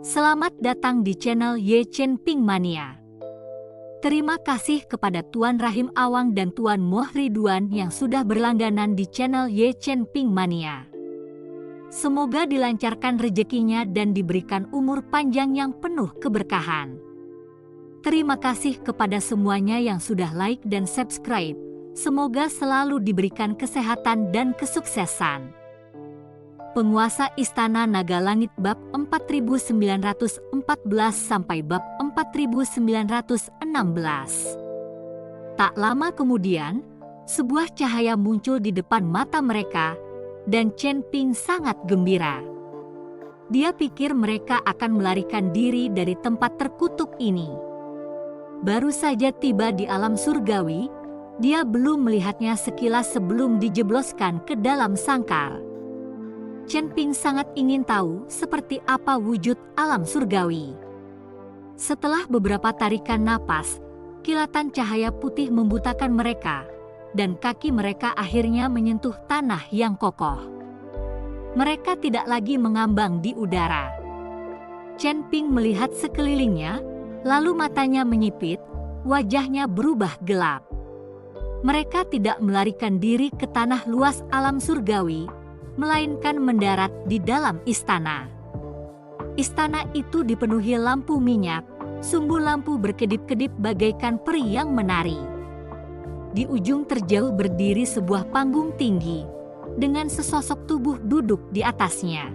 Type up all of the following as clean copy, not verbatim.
Selamat datang di channel Ye Chen Ping Mania. Terima kasih kepada Tuan Rahim Awang dan Tuan Moh Ridwan yang sudah berlangganan di channel Ye Chen Ping Mania. Semoga dilancarkan rezekinya dan diberikan umur panjang yang penuh keberkahan. Terima kasih kepada semuanya yang sudah like dan subscribe. Semoga selalu diberikan kesehatan dan kesuksesan. Penguasa Istana Naga Langit bab 4914 sampai bab 4916. Tak lama kemudian, sebuah cahaya muncul di depan mata mereka, dan Chen Ping sangat gembira. Dia pikir mereka akan melarikan diri dari tempat terkutuk ini. Baru saja tiba di alam surgawi, dia belum melihatnya sekilas sebelum dijebloskan ke dalam sangkar. Chen Ping sangat ingin tahu seperti apa wujud alam surgawi. Setelah beberapa tarikan napas, kilatan cahaya putih membutakan mereka, dan kaki mereka akhirnya menyentuh tanah yang kokoh. Mereka tidak lagi mengambang di udara. Chen Ping melihat sekelilingnya, lalu matanya menyipit, wajahnya berubah gelap. Mereka tidak melarikan diri ke tanah luas alam surgawi, melainkan mendarat di dalam istana. Istana itu dipenuhi lampu minyak, sumbu lampu berkedip-kedip bagaikan peri yang menari. Di ujung terjauh berdiri sebuah panggung tinggi, dengan sesosok tubuh duduk di atasnya.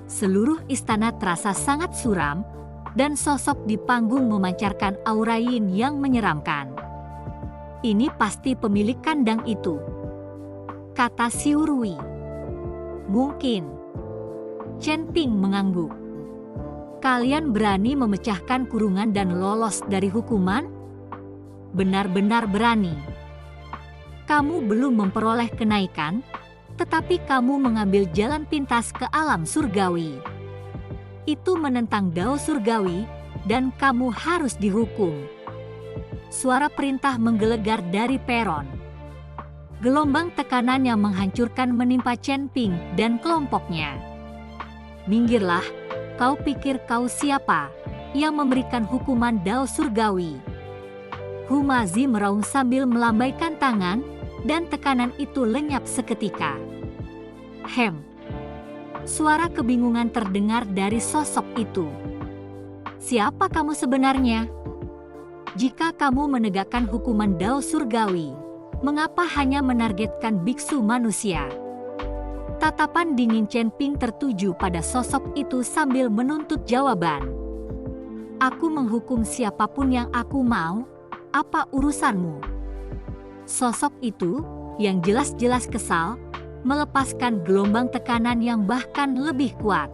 Seluruh istana terasa sangat suram, dan sosok di panggung memancarkan aura yin yang menyeramkan. Ini pasti pemilik kandang itu, kata Xiu Rui. Mungkin. Chen Ping mengangguk. Kalian berani memecahkan kurungan dan lolos dari hukuman? Benar-benar berani. Kamu belum memperoleh kenaikan, tetapi kamu mengambil jalan pintas ke alam surgawi. Itu menentang dao surgawi, dan kamu harus dihukum. Suara perintah menggelegar dari peron. Gelombang tekanan yang menghancurkan menimpa Chen Ping dan kelompoknya. Minggirlah, kau pikir kau siapa yang memberikan hukuman dao surgawi? Hu Mazi meraung sambil melambaikan tangan, dan tekanan itu lenyap seketika. Hem. Suara kebingungan terdengar dari sosok itu. Siapa kamu sebenarnya? Jika kamu menegakkan hukuman dao surgawi, mengapa hanya menargetkan biksu manusia? Tatapan dingin Chen Ping tertuju pada sosok itu sambil menuntut jawaban. Aku menghukum siapapun yang aku mau, apa urusanmu? Sosok itu, yang jelas-jelas kesal, melepaskan gelombang tekanan yang bahkan lebih kuat.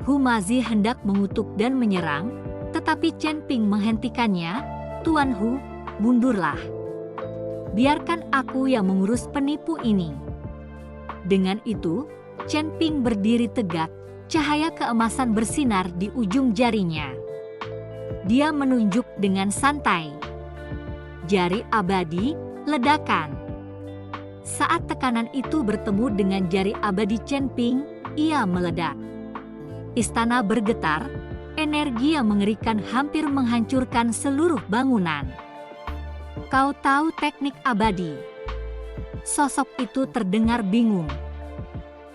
Hu Mazi hendak mengutuk dan menyerang, tetapi Chen Ping menghentikannya. Tuan Hu, mundurlah. Biarkan aku yang mengurus penipu ini. Dengan itu, Chen Ping berdiri tegak, cahaya keemasan bersinar di ujung jarinya. Dia menunjuk dengan santai. Jari abadi, ledakan. Saat tekanan itu bertemu dengan jari abadi Chen Ping, ia meledak. Istana bergetar, energi yang mengerikan hampir menghancurkan seluruh bangunan. Kau tahu teknik abadi? Sosok itu terdengar bingung.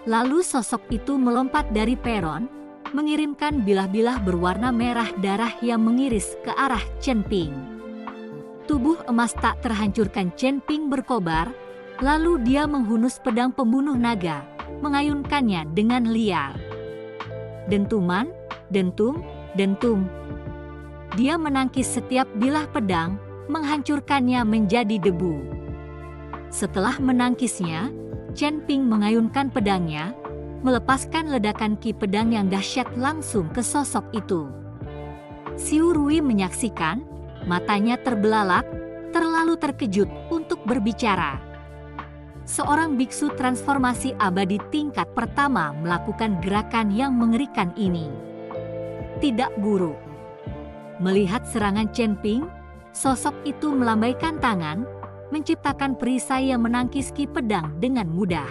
Lalu sosok itu melompat dari peron, mengirimkan bilah-bilah berwarna merah darah yang mengiris ke arah Chen Ping. Tubuh emas tak terhancurkan Chen Ping berkobar, lalu dia menghunus pedang pembunuh naga, mengayunkannya dengan liar. Dentuman, dentum, dentum. Dia menangkis setiap bilah pedang, menghancurkannya menjadi debu. Setelah menangkisnya, Chen Ping mengayunkan pedangnya, melepaskan ledakan ki pedang yang dahsyat langsung ke sosok itu. Xiu Rui menyaksikan, matanya terbelalak, terlalu terkejut untuk berbicara. Seorang biksu transformasi abadi tingkat pertama melakukan gerakan yang mengerikan ini. Tidak buruk. Melihat serangan Chen Ping, sosok itu melambaikan tangan, menciptakan perisai yang menangkis ki pedang dengan mudah.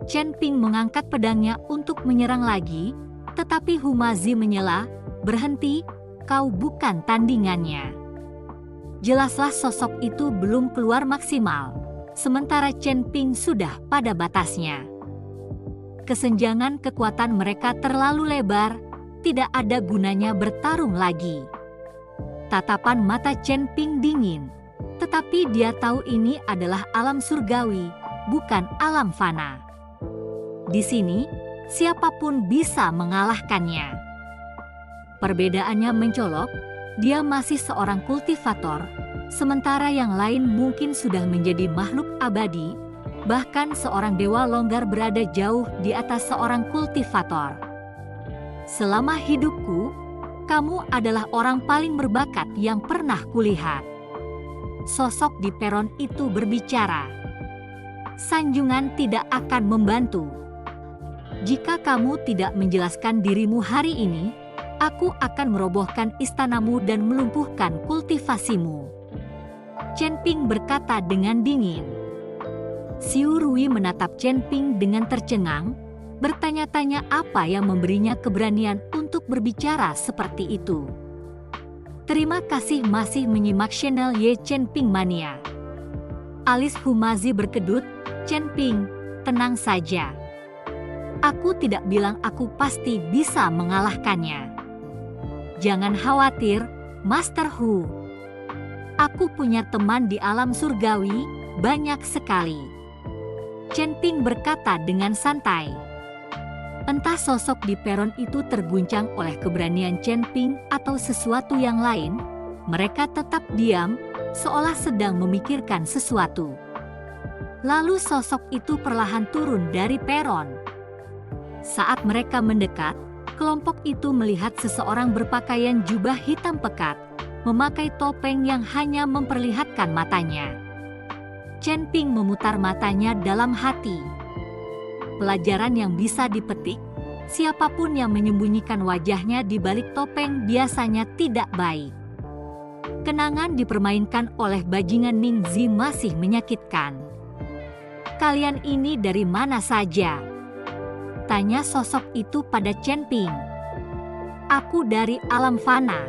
Chen Ping mengangkat pedangnya untuk menyerang lagi, Tetapi Humazi menyela, "Berhenti, kau bukan tandingannya." Jelaslah sosok itu belum keluar maksimal, sementara Chen Ping sudah pada batasnya. Kesenjangan kekuatan mereka terlalu lebar, tidak ada gunanya bertarung lagi. Tatapan mata Chen Ping dingin, tetapi dia tahu ini adalah alam surgawi, bukan alam fana. Di sini, siapapun bisa mengalahkannya. Perbedaannya mencolok, dia masih seorang kultivator, sementara yang lain mungkin sudah menjadi makhluk abadi, bahkan seorang dewa longgar berada jauh di atas seorang kultivator. Selama hidupku, kamu adalah orang paling berbakat yang pernah kulihat. Sosok di peron itu berbicara. Sanjungan tidak akan membantu. Jika kamu tidak menjelaskan dirimu hari ini, aku akan merobohkan istanamu dan melumpuhkan kultivasimu. Chen Ping berkata dengan dingin. Xiu Rui menatap Chen Ping dengan tercengang, bertanya-tanya apa yang memberinya keberanian untuk berbicara seperti itu. Terima kasih masih menyimak channel Ye Chen Ping Mania. Alis Humazi berkedut, "Chen Ping, tenang saja. Aku tidak bilang aku pasti bisa mengalahkannya. Jangan khawatir, Master Hu. Aku punya teman di alam surgawi, banyak sekali." Chen Ping berkata dengan santai. Entah sosok di peron itu terguncang oleh keberanian Chen Ping atau sesuatu yang lain, mereka tetap diam, seolah sedang memikirkan sesuatu. Lalu sosok itu perlahan turun dari peron. Saat mereka mendekat, kelompok itu melihat seseorang berpakaian jubah hitam pekat, memakai topeng yang hanya memperlihatkan matanya. Chen Ping memutar matanya dalam hati. Pelajaran yang bisa dipetik, siapapun yang menyembunyikan wajahnya di balik topeng biasanya tidak baik. Kenangan dipermainkan oleh bajingan Ning Zi masih menyakitkan. "Kalian ini dari mana saja?" tanya sosok itu pada Chen Ping. "Aku dari alam fana."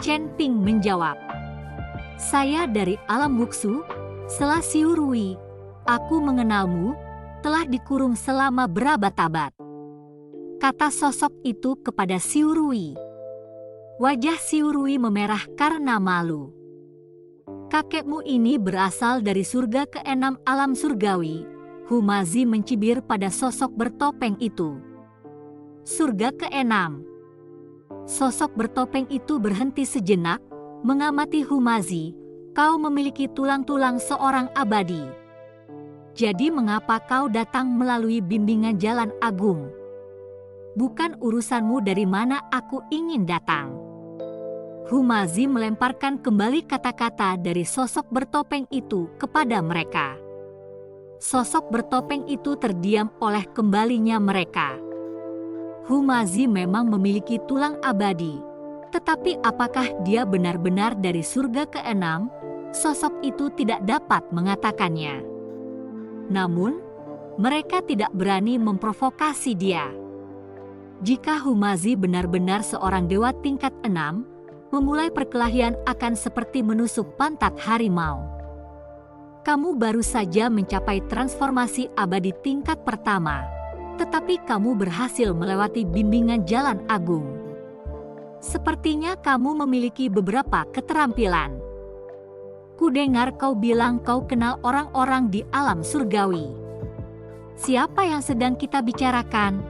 Chen Ping menjawab. "Saya dari alam Wuxu, sela Xiu Rui. Aku mengenalmu, telah dikurung selama berabad-abad," kata sosok itu kepada Xiu Rui. Wajah Xiu Rui memerah karena malu. "Kakekmu ini berasal dari surga keenam alam surgawi," Humazi mencibir pada sosok bertopeng itu. "Surga keenam." Sosok bertopeng itu berhenti sejenak, mengamati Humazi. "Kau memiliki tulang-tulang seorang abadi. Jadi mengapa kau datang melalui bimbingan jalan agung? Bukan urusanmu dari mana aku ingin datang." Humazi melemparkan kembali kata-kata dari sosok bertopeng itu kepada mereka. Sosok bertopeng itu terdiam oleh kembalinya mereka. Humazi memang memiliki tulang abadi, tetapi apakah dia benar-benar dari surga keenam? Sosok itu tidak dapat mengatakannya. Namun, mereka tidak berani memprovokasi dia. Jika Humazi benar-benar seorang dewa tingkat 6, memulai perkelahian akan seperti menusuk pantat harimau. Kamu baru saja mencapai transformasi abadi tingkat pertama, tetapi kamu berhasil melewati bimbingan jalan agung. Sepertinya kamu memiliki beberapa keterampilan. Kudengar kau bilang kau kenal orang-orang di alam surgawi. Siapa yang sedang kita bicarakan?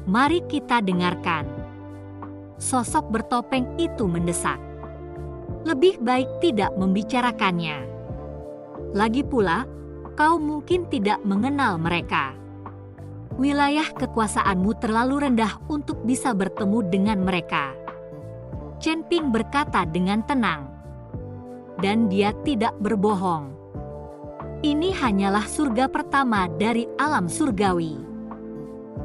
Mari kita dengarkan." Sosok bertopeng itu mendesak. "Lebih baik tidak membicarakannya. Lagi pula, kau mungkin tidak mengenal mereka. Wilayah kekuasaanmu terlalu rendah untuk bisa bertemu dengan mereka." Chen Ping berkata dengan tenang. Dan dia tidak berbohong. Ini hanyalah surga pertama dari alam surgawi.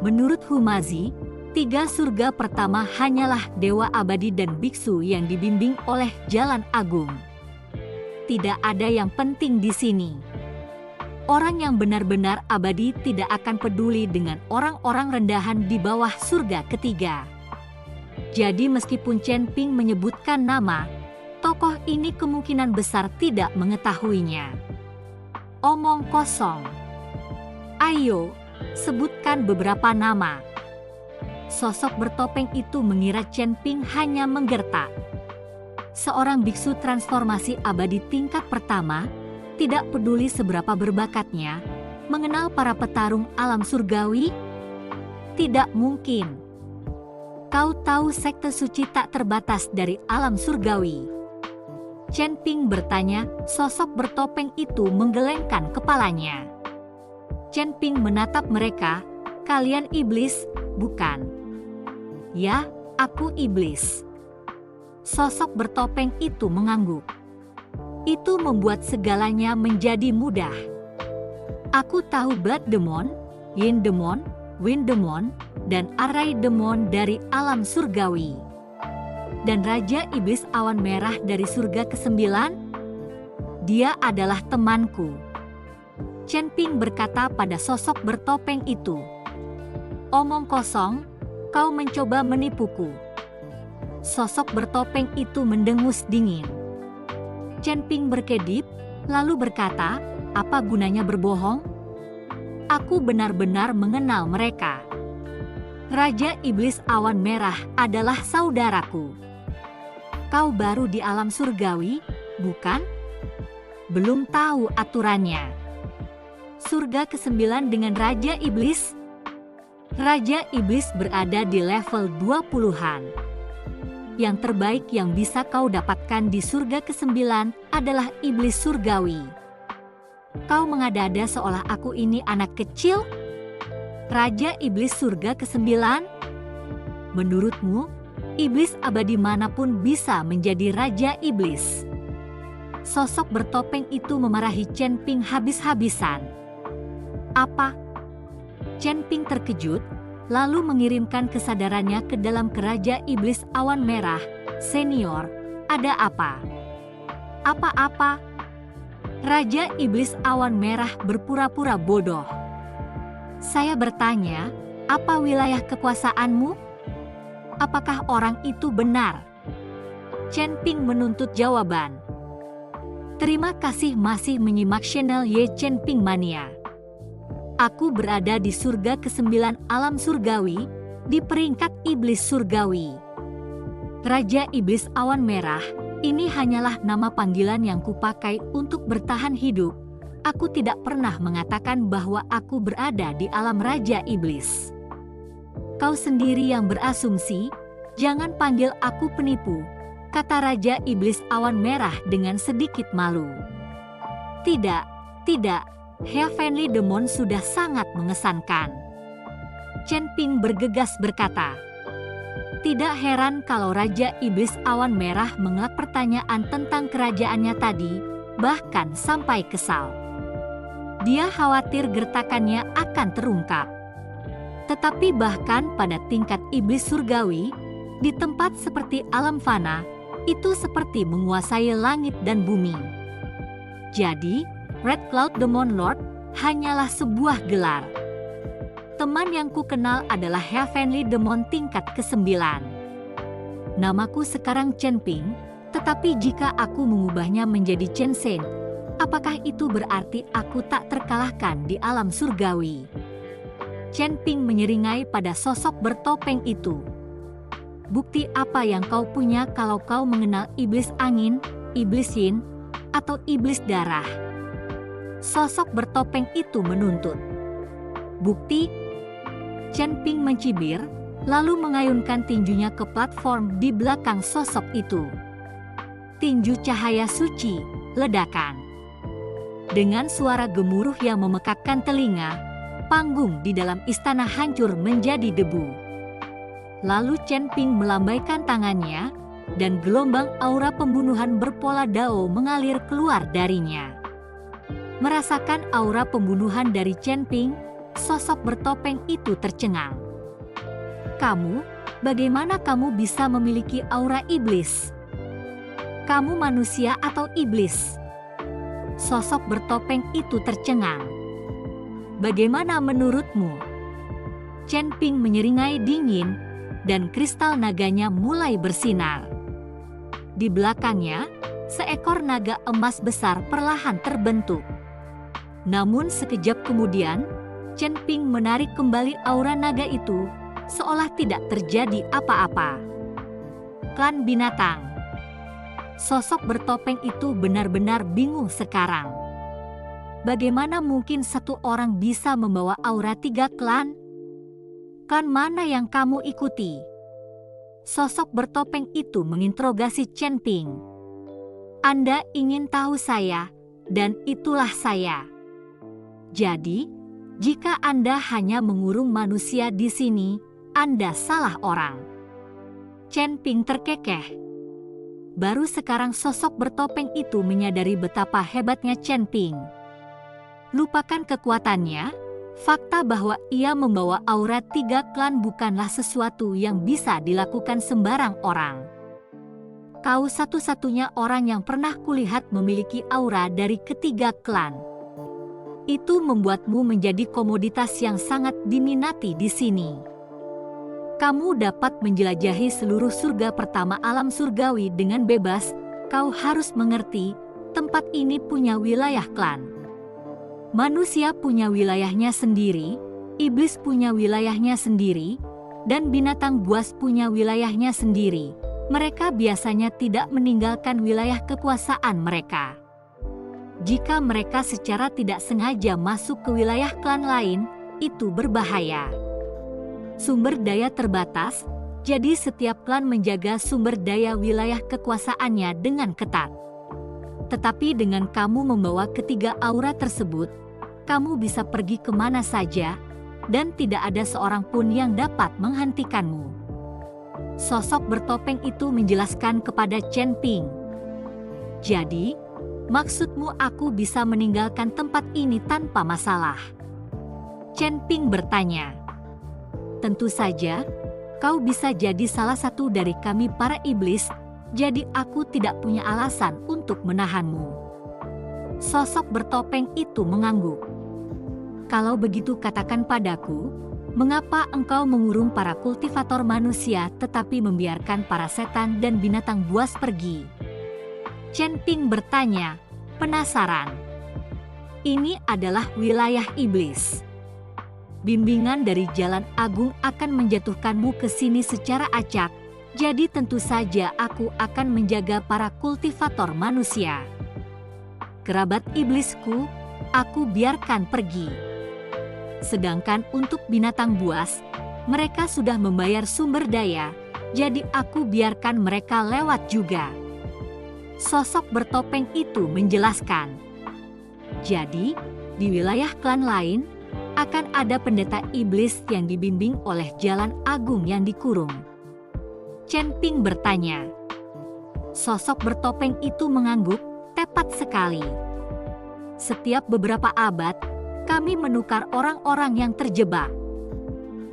Menurut Humazi, 3 surga pertama hanyalah dewa abadi dan biksu yang dibimbing oleh jalan agung. Tidak ada yang penting di sini. Orang yang benar-benar abadi tidak akan peduli dengan orang-orang rendahan di bawah surga ketiga. Jadi meskipun Chen Ping menyebutkan nama, tokoh ini kemungkinan besar tidak mengetahuinya. Omong kosong. Ayo, sebutkan beberapa nama. Sosok bertopeng itu mengira Chen Ping hanya menggertak. Seorang biksu transformasi abadi tingkat pertama, tidak peduli seberapa berbakatnya, mengenal para petarung alam surgawi? Tidak mungkin. Kau tahu sekte suci tak terbatas dari alam surgawi? Chen Ping bertanya, sosok bertopeng itu menggelengkan kepalanya. Chen Ping menatap mereka, kalian iblis, bukan? Ya, aku iblis. Sosok bertopeng itu mengangguk. Itu membuat segalanya menjadi mudah. Aku tahu Blood Demon, Yin Demon, Wind Demon, dan Arai Demon dari alam surgawi. Dan Raja Iblis Awan Merah dari surga ke-9? Dia adalah temanku. Chen Ping berkata pada sosok bertopeng itu. Omong kosong, kau mencoba menipuku. Sosok bertopeng itu mendengus dingin. Chen Ping berkedip, lalu berkata, apa gunanya berbohong? Aku benar-benar mengenal mereka. Raja Iblis Awan Merah adalah saudaraku. Kau baru di alam surgawi, bukan? Belum tahu aturannya. Surga ke-9 dengan Raja Iblis? Raja Iblis berada di level 20-an. Yang terbaik yang bisa kau dapatkan di surga ke-9 adalah iblis surgawi. Kau mengada-ada seolah aku ini anak kecil? Raja Iblis surga ke-9? Menurutmu, iblis abadi manapun bisa menjadi Raja Iblis? Sosok bertopeng itu memarahi Chen Ping habis-habisan. Apa? Chen Ping terkejut, lalu mengirimkan kesadarannya ke dalam Raja Iblis Awan Merah. Senior, ada apa? Apa-apa? Raja Iblis Awan Merah berpura-pura bodoh. Saya bertanya, apa wilayah kekuasaanmu? Apakah orang itu benar? Chen Ping menuntut jawaban. Terima kasih masih menyimak channel Ye Chen Ping Mania. Aku berada di surga ke-9 alam surgawi, di peringkat iblis surgawi. Raja Iblis Awan Merah, ini hanyalah nama panggilan yang kupakai untuk bertahan hidup. Aku tidak pernah mengatakan bahwa aku berada di alam Raja Iblis. Kau sendiri yang berasumsi, jangan panggil aku penipu, kata Raja Iblis Awan Merah dengan sedikit malu. Tidak, tidak. Heavenly Demon sudah sangat mengesankan. Chen Ping bergegas berkata. Tidak heran kalau Raja Iblis Awan Merah mengelak pertanyaan tentang kerajaannya tadi, bahkan sampai kesal. Dia khawatir gertakannya akan terungkap. Tetapi bahkan pada tingkat iblis surgawi, di tempat seperti alam fana, itu seperti menguasai langit dan bumi. Jadi, Red Cloud Demon Lord hanyalah sebuah gelar. Teman yang ku kenal adalah Heavenly Demon tingkat ke-9. Namaku sekarang Chen Ping, tetapi jika aku mengubahnya menjadi Chen Shen, apakah itu berarti aku tak terkalahkan di alam surgawi? Chen Ping menyeringai pada sosok bertopeng itu. Bukti apa yang kau punya kalau kau mengenal iblis angin, iblis yin, atau iblis darah? Sosok bertopeng itu menuntut. Bukti? Chen Ping mencibir, lalu mengayunkan tinjunya ke platform di belakang sosok itu. Tinju cahaya suci, ledakan. Dengan suara gemuruh yang memekakkan telinga, panggung di dalam istana hancur menjadi debu. Lalu Chen Ping melambaikan tangannya, dan gelombang aura pembunuhan berpola dao mengalir keluar darinya. Merasakan aura pembunuhan dari Chen Ping, sosok bertopeng itu tercengang. Kamu, bagaimana kamu bisa memiliki aura iblis? Kamu manusia atau iblis? Sosok bertopeng itu tercengang. Bagaimana menurutmu? Chen Ping menyeringai dingin, dan kristal naganya mulai bersinar. Di belakangnya, seekor naga emas besar perlahan terbentuk. Namun sekejap kemudian, Chen Ping menarik kembali aura naga itu, seolah tidak terjadi apa-apa. Klan binatang. Sosok bertopeng itu benar-benar bingung sekarang. Bagaimana mungkin satu orang bisa membawa aura 3 klan? Klan mana yang kamu ikuti? Sosok bertopeng itu menginterogasi Chen Ping. Anda ingin tahu saya, dan itulah saya. Jadi, jika Anda hanya mengurung manusia di sini, Anda salah orang. Chen Ping terkekeh. Baru sekarang sosok bertopeng itu menyadari betapa hebatnya Chen Ping. Lupakan kekuatannya, fakta bahwa ia membawa aura 3 klan bukanlah sesuatu yang bisa dilakukan sembarang orang. Kau satu-satunya orang yang pernah kulihat memiliki aura dari ketiga klan. Itu membuatmu menjadi komoditas yang sangat diminati di sini. Kamu dapat menjelajahi seluruh surga pertama alam surgawi dengan bebas. Kau harus mengerti, tempat ini punya wilayah klan. Manusia punya wilayahnya sendiri, iblis punya wilayahnya sendiri, dan binatang buas punya wilayahnya sendiri. Mereka biasanya tidak meninggalkan wilayah kekuasaan mereka. Jika mereka secara tidak sengaja masuk ke wilayah klan lain, itu berbahaya. Sumber daya terbatas, jadi setiap klan menjaga sumber daya wilayah kekuasaannya dengan ketat. Tetapi dengan kamu membawa ketiga aura tersebut, kamu bisa pergi kemana saja, dan tidak ada seorang pun yang dapat menghentikanmu. Sosok bertopeng itu menjelaskan kepada Chen Ping. Jadi, maksudmu aku bisa meninggalkan tempat ini tanpa masalah? Chen Ping bertanya. Tentu saja, kau bisa jadi salah satu dari kami para iblis, jadi aku tidak punya alasan untuk menahanmu. Sosok bertopeng itu mengangguk. Kalau begitu katakan padaku, mengapa engkau mengurung para kultivator manusia tetapi membiarkan para setan dan binatang buas pergi? Chen Ping bertanya, penasaran. Ini adalah wilayah iblis. Bimbingan dari Jalan Agung akan menjatuhkanmu ke sini secara acak, jadi tentu saja aku akan menjaga para kultivator manusia. Kerabat iblisku, aku biarkan pergi. Sedangkan untuk binatang buas, mereka sudah membayar sumber daya, jadi aku biarkan mereka lewat juga. Sosok bertopeng itu menjelaskan. Jadi, di wilayah klan lain, akan ada pendeta iblis yang dibimbing oleh Jalan Agung yang dikurung. Chen Ping bertanya. Sosok bertopeng itu mengangguk, tepat sekali. Setiap beberapa abad, kami menukar orang-orang yang terjebak.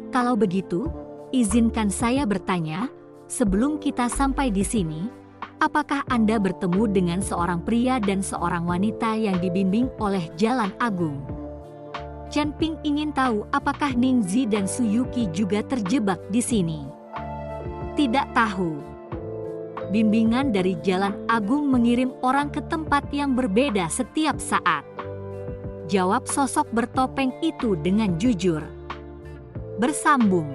Kalau begitu, izinkan saya bertanya, sebelum kita sampai di sini, apakah Anda bertemu dengan seorang pria dan seorang wanita yang dibimbing oleh Jalan Agung? Chen Ping ingin tahu apakah Ningzi dan Suyuki juga terjebak di sini. Tidak tahu. Bimbingan dari Jalan Agung mengirim orang ke tempat yang berbeda setiap saat. Jawab sosok bertopeng itu dengan jujur. Bersambung.